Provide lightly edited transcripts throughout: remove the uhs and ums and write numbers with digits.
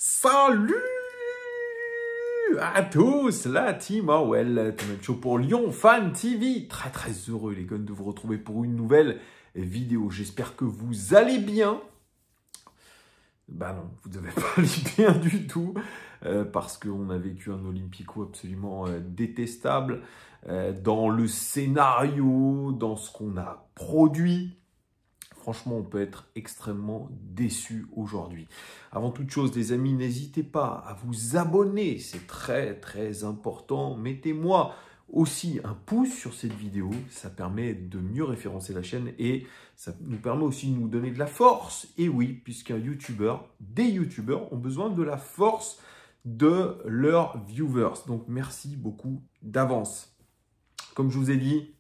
Salut à tous, la team Orwell, Tonight Show pour Lyon Fan TV. Très heureux les gars de vous retrouver pour une nouvelle vidéo. J'espère que vous allez bien. Bah non, vous devez pas aller bien du tout, parce qu'on a vécu un Olympico absolument détestable dans le scénario, dans ce qu'on a produit. Franchement, on peut être extrêmement déçu aujourd'hui. Avant toute chose, les amis, n'hésitez pas à vous abonner. C'est très important. Mettez-moi aussi un pouce sur cette vidéo. Ça permet de mieux référencer la chaîne et ça nous permet aussi de nous donner de la force. Et oui, puisqu'un youtubeur, des youtubeurs ont besoin de la force de leurs viewers. Donc, merci beaucoup d'avance. Comme je vous ai dit,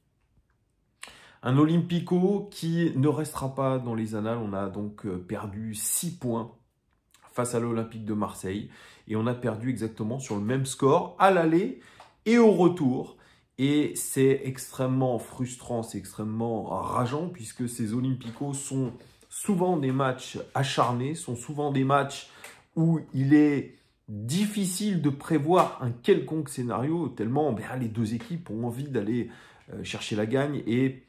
un Olympico qui ne restera pas dans les annales. On a donc perdu 6 points face à l'Olympique de Marseille. Et on a perdu exactement sur le même score à l'aller et au retour. Et c'est extrêmement frustrant, c'est extrêmement rageant puisque ces Olympicos sont souvent des matchs acharnés, sont souvent des matchs où il est difficile de prévoir un quelconque scénario tellement les deux équipes ont envie d'aller chercher la gagne. Et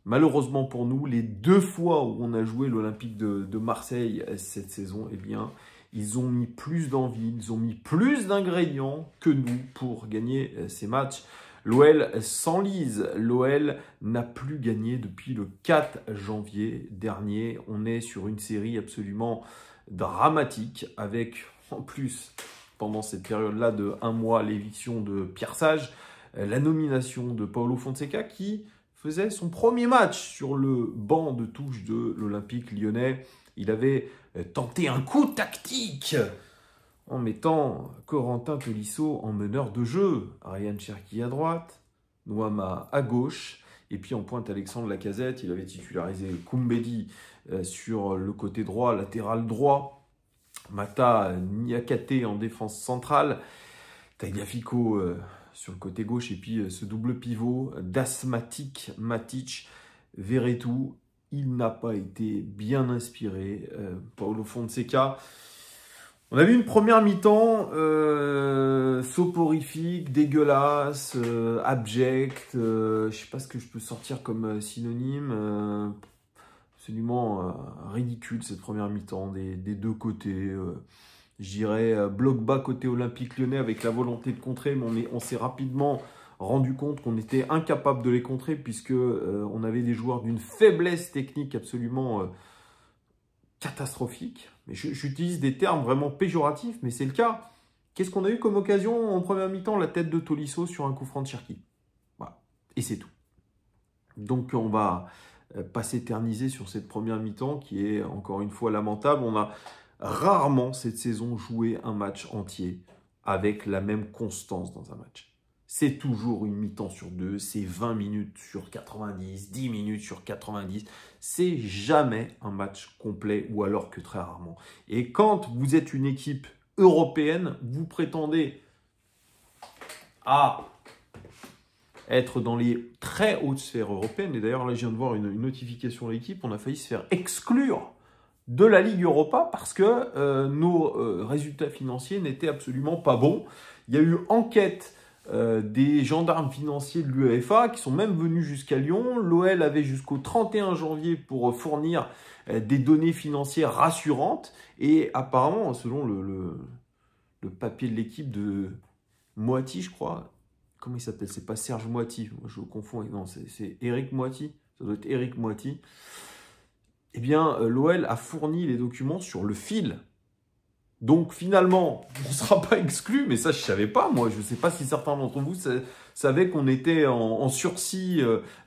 malheureusement pour nous, les 2 fois où on a joué l'Olympique de Marseille cette saison, eh bien, ils ont mis plus d'envie, ils ont mis plus d'ingrédients que nous pour gagner ces matchs. L'OL s'enlise, l'OL n'a plus gagné depuis le 4 janvier dernier. On est sur une série absolument dramatique avec, en plus, pendant cette période-là de 1 mois, l'éviction de Pierre Sage, la nomination de Paulo Fonseca qui faisait son premier match sur le banc de touche de l'Olympique lyonnais. Il avait tenté un coup tactique en mettant Corentin Tolisso en meneur de jeu. Ryan Cherki à droite, Nouama à gauche, et puis en pointe Alexandre Lacazette. Il avait titularisé Koumbedi sur le côté droit, latéral droit. Mata Niakate en défense centrale. Tagliafico sur le côté gauche, et puis ce double pivot d'Asmatic, Matic, Verretou. Il n'a pas été bien inspiré, Paulo Fonseca. On a vu une première mi-temps soporifique, dégueulasse, abjecte. Je ne sais pas ce que je peux sortir comme synonyme. Absolument ridicule cette première mi-temps des deux côtés. Je dirais bloc bas côté Olympique Lyonnais avec la volonté de contrer, mais on s'est rapidement rendu compte qu'on était incapable de les contrer puisque on avait des joueurs d'une faiblesse technique absolument catastrophique. Mais j'utilise des termes vraiment péjoratifs, mais c'est le cas. Qu'est-ce qu'on a eu comme occasion en première mi-temps? La tête de Tolisso sur un coup franc de Cherki. Voilà. Et c'est tout. Donc on va pas s'éterniser sur cette première mi-temps qui est encore une fois lamentable. On a rarement cette saison joué un match entier avec la même constance dans un match. C'est toujours une mi-temps sur 2, c'est 20 minutes sur 90, 10 minutes sur 90. C'est jamais un match complet ou alors que très rarement. Et quand vous êtes une équipe européenne, vous prétendez à être dans les très hautes sphères européennes. Et d'ailleurs, là, je viens de voir une notification de l'équipe. On a failli se faire exclure de la Ligue Europa parce que nos résultats financiers n'étaient absolument pas bons. Il y a eu enquête des gendarmes financiers de l'UEFA qui sont même venus jusqu'à Lyon. L'OL avait jusqu'au 31 janvier pour fournir des données financières rassurantes. Et apparemment, selon le papier de l'équipe de Moiti, je crois, comment il s'appelle? C'est pas Serge Moiti, moi je confonds. Non, c'est Eric Moiti. Ça doit être Eric Moiti. Eh bien, l'OL a fourni les documents sur le fil. Donc, finalement, on ne sera pas exclu, mais ça, je ne savais pas, moi. Je ne sais pas si certains d'entre vous savaient qu'on était en sursis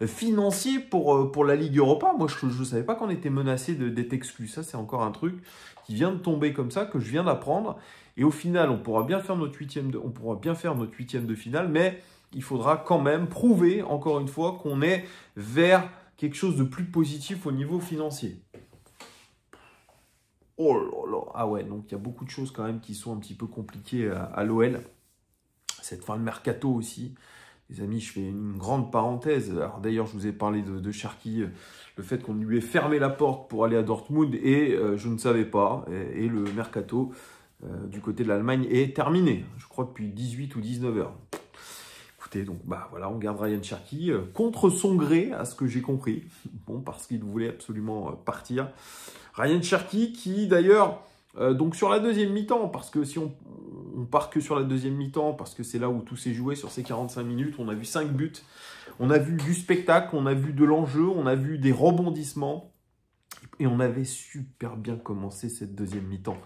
financier pour la Ligue Europa. Moi, je ne savais pas qu'on était menacé d'être exclu. Ça, c'est encore un truc qui vient de tomber comme ça, que je viens d'apprendre. Et au final, on pourra bien faire notre huitième de finale, mais il faudra quand même prouver, encore une fois, qu'on est vers quelque chose de plus positif au niveau financier. Oh là là. Ah ouais, donc il y a beaucoup de choses quand même qui sont un petit peu compliquées à l'OL. Cette fin de mercato aussi. Les amis, je fais une grande parenthèse. Alors d'ailleurs, je vous ai parlé de Cherki, le fait qu'on lui ait fermé la porte pour aller à Dortmund et je ne savais pas. Et le mercato du côté de l'Allemagne est terminée. Je crois depuis 18 ou 19 heures. Écoutez, donc bah voilà, on garde Ryan Cherki contre son gré, à ce que j'ai compris. Bon, parce qu'il voulait absolument partir. Ryan Cherki qui d'ailleurs, donc sur la deuxième mi-temps, parce que si on part que sur la deuxième mi-temps, parce que c'est là où tout s'est joué sur ces 45 minutes, on a vu 5 buts, on a vu du spectacle, on a vu de l'enjeu, on a vu des rebondissements, et on avait super bien commencé cette deuxième mi-temps.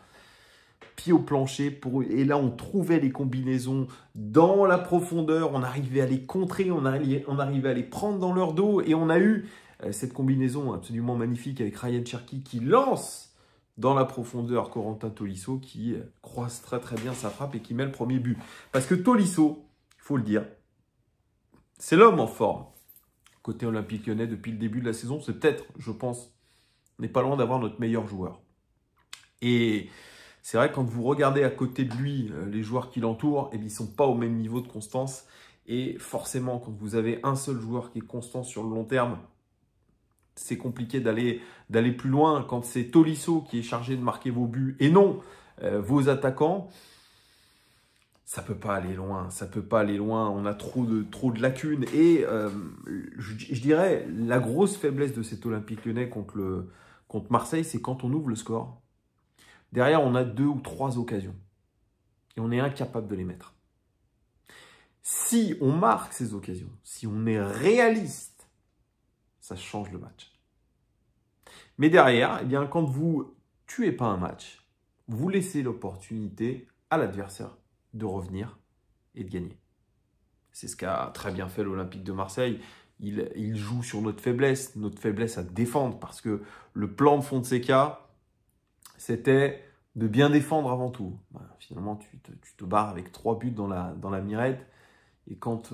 Pied au plancher, et là on trouvait les combinaisons dans la profondeur, on arrivait à les contrer, on arrivait à les prendre dans leur dos, et on a eu cette combinaison absolument magnifique avec Ryan Cherki qui lance dans la profondeur Corentin Tolisso, qui croise très très bien sa frappe et qui met le premier but. Parce que Tolisso, il faut le dire, c'est l'homme en forme. Côté Olympique Lyonnais, depuis le début de la saison, c'est peut-être, je pense, on n'est pas loin d'avoir notre meilleur joueur. Et c'est vrai, quand vous regardez à côté de lui les joueurs qui l'entourent, eh bien, ils ne sont pas au même niveau de constance. Et forcément, quand vous avez un seul joueur qui est constant sur le long terme, c'est compliqué d'aller plus loin. Quand c'est Tolisso qui est chargé de marquer vos buts et non vos attaquants, ça peut pas aller loin. Ça peut pas aller loin. On a trop de lacunes. Et je dirais, la grosse faiblesse de cet Olympique Lyonnais contre Marseille, c'est quand on ouvre le score. Derrière, on a 2 ou 3 occasions. Et on est incapable de les mettre. Si on marque ces occasions, si on est réaliste, ça change le match. Mais derrière, eh bien, quand vous tuez pas un match, vous laissez l'opportunité à l'adversaire de revenir et de gagner. C'est ce qu'a très bien fait l'Olympique de Marseille. Il joue sur notre faiblesse à défendre, parce que le plan de Fonseca, c'était de bien défendre avant tout. Finalement, tu te barres avec 3 buts dans la mirette. Et quand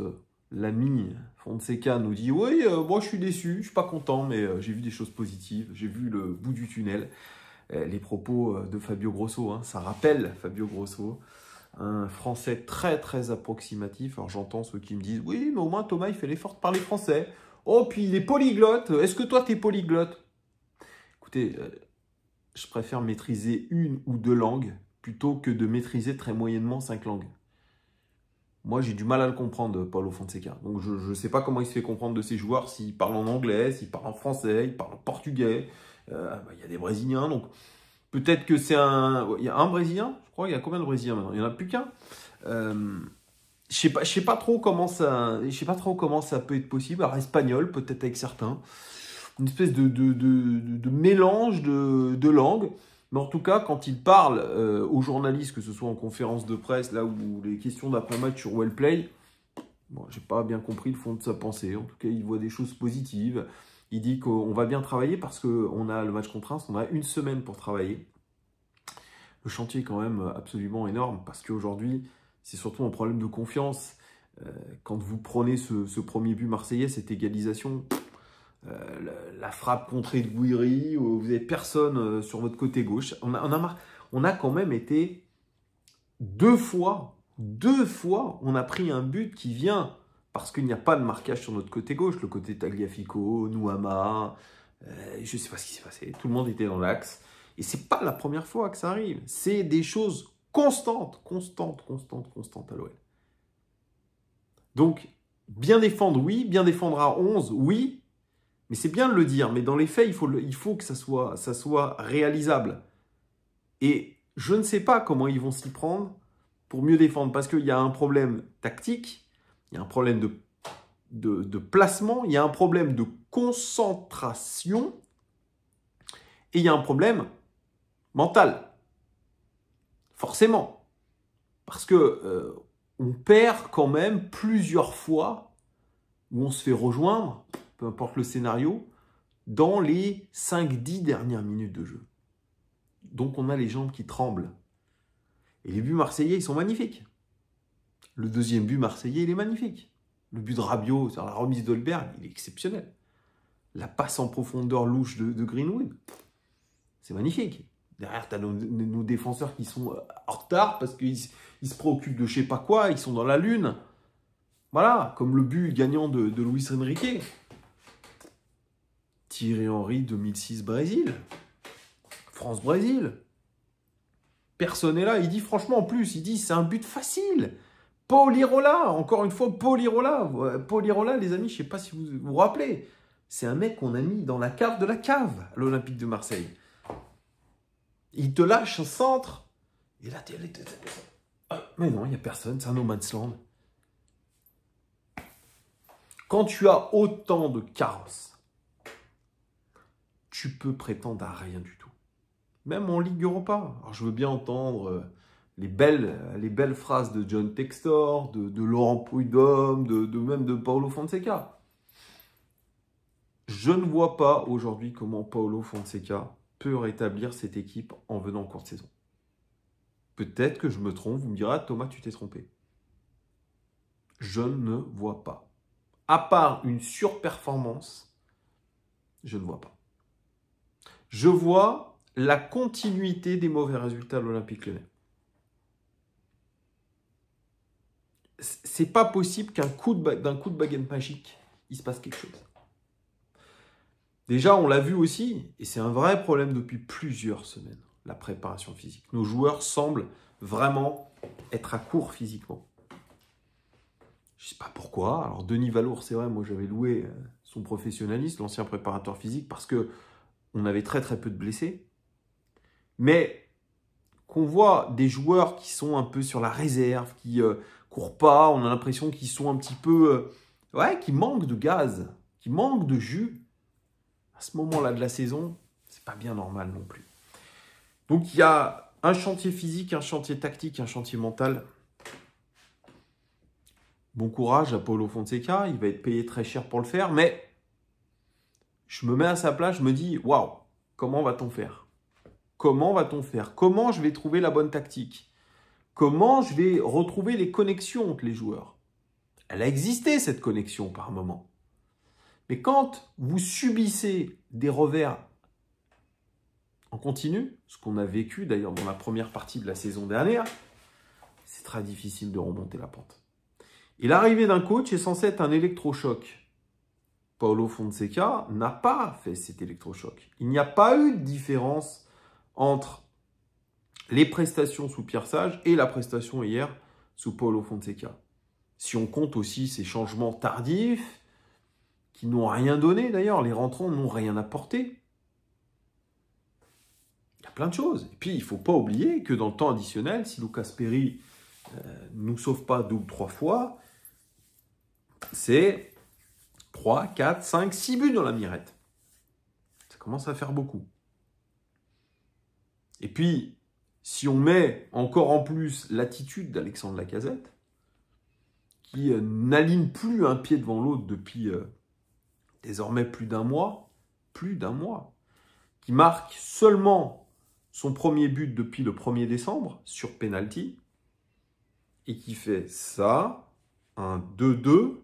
l'ami Fonseca nous dit « Oui, moi je suis déçu, je ne suis pas content, mais j'ai vu des choses positives, j'ai vu le bout du tunnel ». Les propos de Fabio Grosso, hein, ça rappelle Fabio Grosso, un Français très très approximatif. Alors j'entends ceux qui me disent « Oui, mais au moins Thomas, il fait l'effort de parler français. Oh, puis il est polyglotte. Est-ce que toi, tu es polyglotte ?» Écoutez, je préfère maîtriser 1 ou 2 langues plutôt que de maîtriser très moyennement 5 langues. Moi, j'ai du mal à le comprendre, Paulo Fonseca. Donc, je ne sais pas comment il se fait comprendre de ses joueurs, s'il parle en anglais, s'il parle en français, il parle en portugais. Il y a des Brésiliens, donc peut-être que c'est un... Il y a un Brésilien, je crois. Il y a combien de Brésiliens maintenant? Il n'y en a plus qu'un. Je sais pas trop comment ça peut être possible. Alors, espagnol, peut-être avec certains. Une espèce de mélange de langues. Mais en tout cas, quand il parle aux journalistes, que ce soit en conférence de presse, là où les questions d'après-match sur Wellplay, bon, j'ai pas bien compris le fond de sa pensée. En tout cas, il voit des choses positives. Il dit qu'on va bien travailler parce qu'on a le match contre Reims, on a 1 semaine pour travailler. Le chantier est quand même absolument énorme, parce qu'aujourd'hui, c'est surtout un problème de confiance. Quand vous prenez ce premier but marseillais, cette égalisation... la frappe contrée de Gouiri, vous n'avez personne sur votre côté gauche. On a quand même été 2 fois, on a pris un but qui vient parce qu'il n'y a pas de marquage sur notre côté gauche, le côté Tagliafico, Nouama, je ne sais pas ce qui s'est passé, tout le monde était dans l'axe. Et ce n'est pas la première fois que ça arrive, c'est des choses constantes à l'OL. Donc, bien défendre, oui, bien défendre à 11, oui. Mais c'est bien de le dire, mais dans les faits, il faut que ça soit réalisable. Et je ne sais pas comment ils vont s'y prendre pour mieux défendre, parce qu'il y a un problème tactique, il y a un problème de placement, il y a un problème de concentration, et il y a un problème mental. Forcément. Parce que on perd quand même plusieurs fois où on se fait rejoindre, peu importe le scénario, dans les 5-10 dernières minutes de jeu. Donc on a les jambes qui tremblent. Et les buts marseillais, ils sont magnifiques. Le deuxième but marseillais, il est magnifique. Le but de Rabiot, sur la remise d'Holberg, il est exceptionnel. La passe en profondeur louche de Greenwood, c'est magnifique. Derrière, tu as nos défenseurs qui sont en retard parce qu'ils se préoccupent de je sais pas quoi, ils sont dans la lune. Voilà, comme le but gagnant de Luis Enrique. Thierry Henry 2006 Brésil. France-Brésil. Personne n'est là. Il dit franchement, en plus, il dit c'est un but facile. Polirola, encore une fois, Polirola. Polirola, les amis, je ne sais pas si vous vous rappelez. C'est un mec qu'on a mis dans la cave de la cave à l'Olympique de Marseille. Il te lâche un centre. Et là, mais non, il n'y a personne. C'est un no man's land. Quand tu as autant de carences, tu peux prétendre à rien du tout. Même en Ligue Europa. Alors, je veux bien entendre les belles phrases de John Textor, de Laurent Prudhomme, même de Paulo Fonseca. Je ne vois pas aujourd'hui comment Paulo Fonseca peut rétablir cette équipe en venant en cours de saison. Peut-être que je me trompe, vous me direz, Thomas, tu t'es trompé. Je ne vois pas. À part une surperformance, je ne vois pas. Je vois la continuité des mauvais résultats de l'Olympique Lyonnais. C'est pas possible d'un coup de baguette magique, il se passe quelque chose. Déjà, on l'a vu aussi, et c'est un vrai problème depuis plusieurs semaines, la préparation physique. Nos joueurs semblent vraiment être à court physiquement. Je ne sais pas pourquoi. Alors, Denis Valour, c'est vrai, moi j'avais loué son professionnalisme, l'ancien préparateur physique, parce qu'on avait très très peu de blessés. Mais qu'on voit des joueurs qui sont un peu sur la réserve, qui courent pas, on a l'impression qu'ils sont un petit peu... qui manquent de gaz, qui manquent de jus. À ce moment-là de la saison, c'est pas bien normal non plus. Donc il y a un chantier physique, un chantier tactique, un chantier mental. Bon courage à Paulo Fonseca, il va être payé très cher pour le faire, mais je me mets à sa place, je me dis, waouh, comment va-t-on faire? Comment va-t-on faire? Comment je vais trouver la bonne tactique? Comment je vais retrouver les connexions entre les joueurs? Elle a existé, cette connexion, par moment. Mais quand vous subissez des revers en continu, ce qu'on a vécu d'ailleurs dans la première partie de la saison dernière, c'est très difficile de remonter la pente. Et l'arrivée d'un coach est censée être un électrochoc. Paulo Fonseca n'a pas fait cet électrochoc. Il n'y a pas eu de différence entre les prestations sous Pierre Sage et la prestation hier sous Paulo Fonseca. Si on compte aussi ces changements tardifs, qui n'ont rien donné d'ailleurs, les rentrants n'ont rien apporté. Il y a plein de choses. Et puis, il ne faut pas oublier que dans le temps additionnel, si Lucas Perry ne nous sauve pas 2 ou 3 fois, c'est 3, 4, 5, 6 buts dans la mirette. Ça commence à faire beaucoup. Et puis, si on met encore en plus l'attitude d'Alexandre Lacazette, qui n'aligne plus un pied devant l'autre depuis désormais plus d'un mois, qui marque seulement son premier but depuis le 1er décembre sur penalty, et qui fait ça, un 2-2,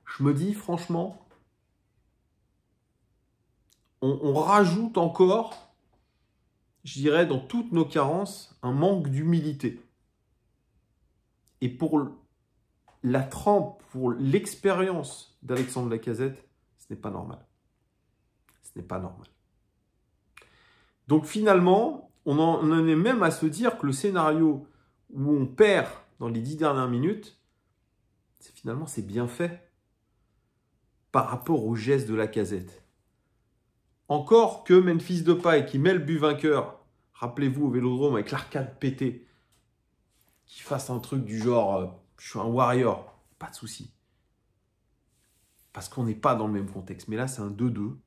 je me dis franchement, on rajoute encore, je dirais, dans toutes nos carences, un manque d'humilité. Et pour la trempe, pour l'expérience d'Alexandre Lacazette, ce n'est pas normal. Ce n'est pas normal. Donc finalement, on en est même à se dire que le scénario où on perd dans les 10 dernières minutes, finalement c'est bien fait par rapport au geste de Lacazette. Encore que Memphis Depay qui met le but vainqueur, rappelez-vous au Vélodrome avec l'arcade pété, qui fasse un truc du genre je suis un warrior, pas de souci. Parce qu'on n'est pas dans le même contexte. Mais là, c'est un 2-2.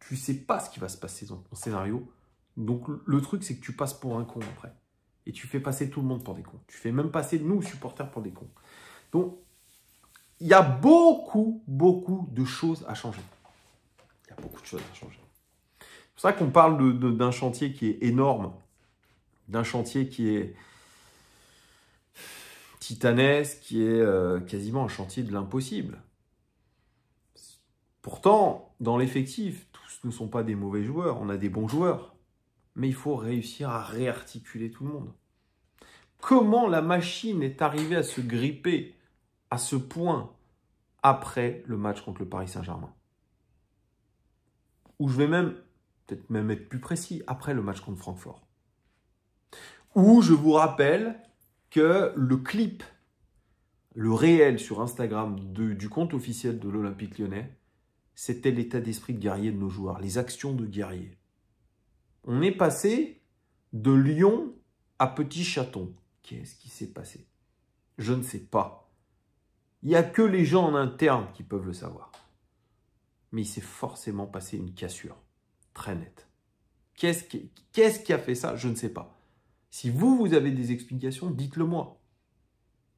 Tu ne sais pas ce qui va se passer dans ton scénario. Donc, le truc, c'est que tu passes pour un con après. Et tu fais passer tout le monde pour des cons. Tu fais même passer nous, supporters, pour des cons. Donc, il y a beaucoup de choses à changer. Il y a beaucoup de choses à changer. C'est pour ça qu'on parle d'un chantier qui est énorme. D'un chantier qui est titanesque, qui est quasiment un chantier de l'impossible. Pourtant, dans l'effectif, tous ne sont pas des mauvais joueurs, on a des bons joueurs. Mais il faut réussir à réarticuler tout le monde. Comment la machine est arrivée à se gripper à ce point après le match contre le Paris Saint-Germain? Ou je vais peut-être même être plus précis, après le match contre Francfort. Ou je vous rappelle que le clip, le réel sur Instagram du compte officiel de l'Olympique Lyonnais, c'était l'état d'esprit de guerrier de nos joueurs, les actions de guerrier. On est passé de lion à petit chaton. Qu'est-ce qui s'est passé? Je ne sais pas. Il n'y a que les gens en interne qui peuvent le savoir. Mais il s'est forcément passé une cassure. Très nette. Qu'est-ce qui a fait ça? Je ne sais pas. Si vous avez des explications, dites-le moi.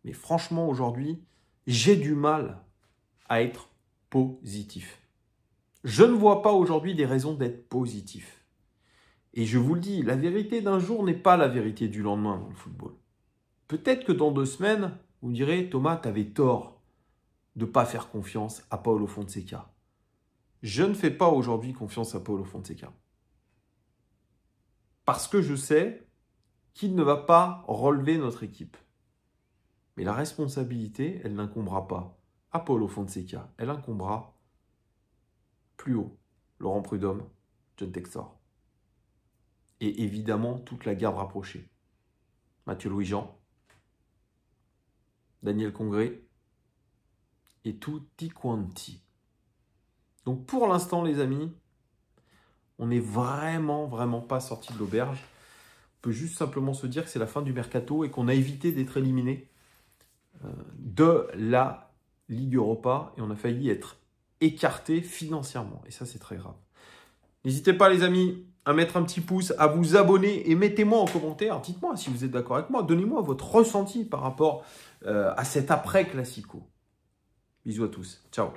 Mais franchement, aujourd'hui, j'ai du mal à être positif. Je ne vois pas aujourd'hui des raisons d'être positif. Et je vous le dis, la vérité d'un jour n'est pas la vérité du lendemain dans le football. Peut-être que dans 2 semaines, vous me direz, Thomas, tu avais tort de ne pas faire confiance à Paulo Fonseca. Je ne fais pas aujourd'hui confiance à Paulo Fonseca. Parce que je sais qu'il ne va pas relever notre équipe. Mais la responsabilité, elle n'incombera pas à Paulo Fonseca. Elle incombera plus haut. Laurent Prudhomme, John Textor. Et évidemment, toute la garde rapprochée. Mathieu Louis-Jean, Daniel Congré et tutti quanti. Donc pour l'instant, les amis, on n'est vraiment pas sorti de l'auberge. On peut juste simplement se dire que c'est la fin du mercato et qu'on a évité d'être éliminé de la Ligue Europa et on a failli être écarté financièrement. Et ça, c'est très grave. N'hésitez pas, les amis, à mettre un petit pouce, à vous abonner et mettez-moi en commentaire. Dites-moi si vous êtes d'accord avec moi. Donnez-moi votre ressenti par rapport à cet après-classico. Bisous à tous. Ciao.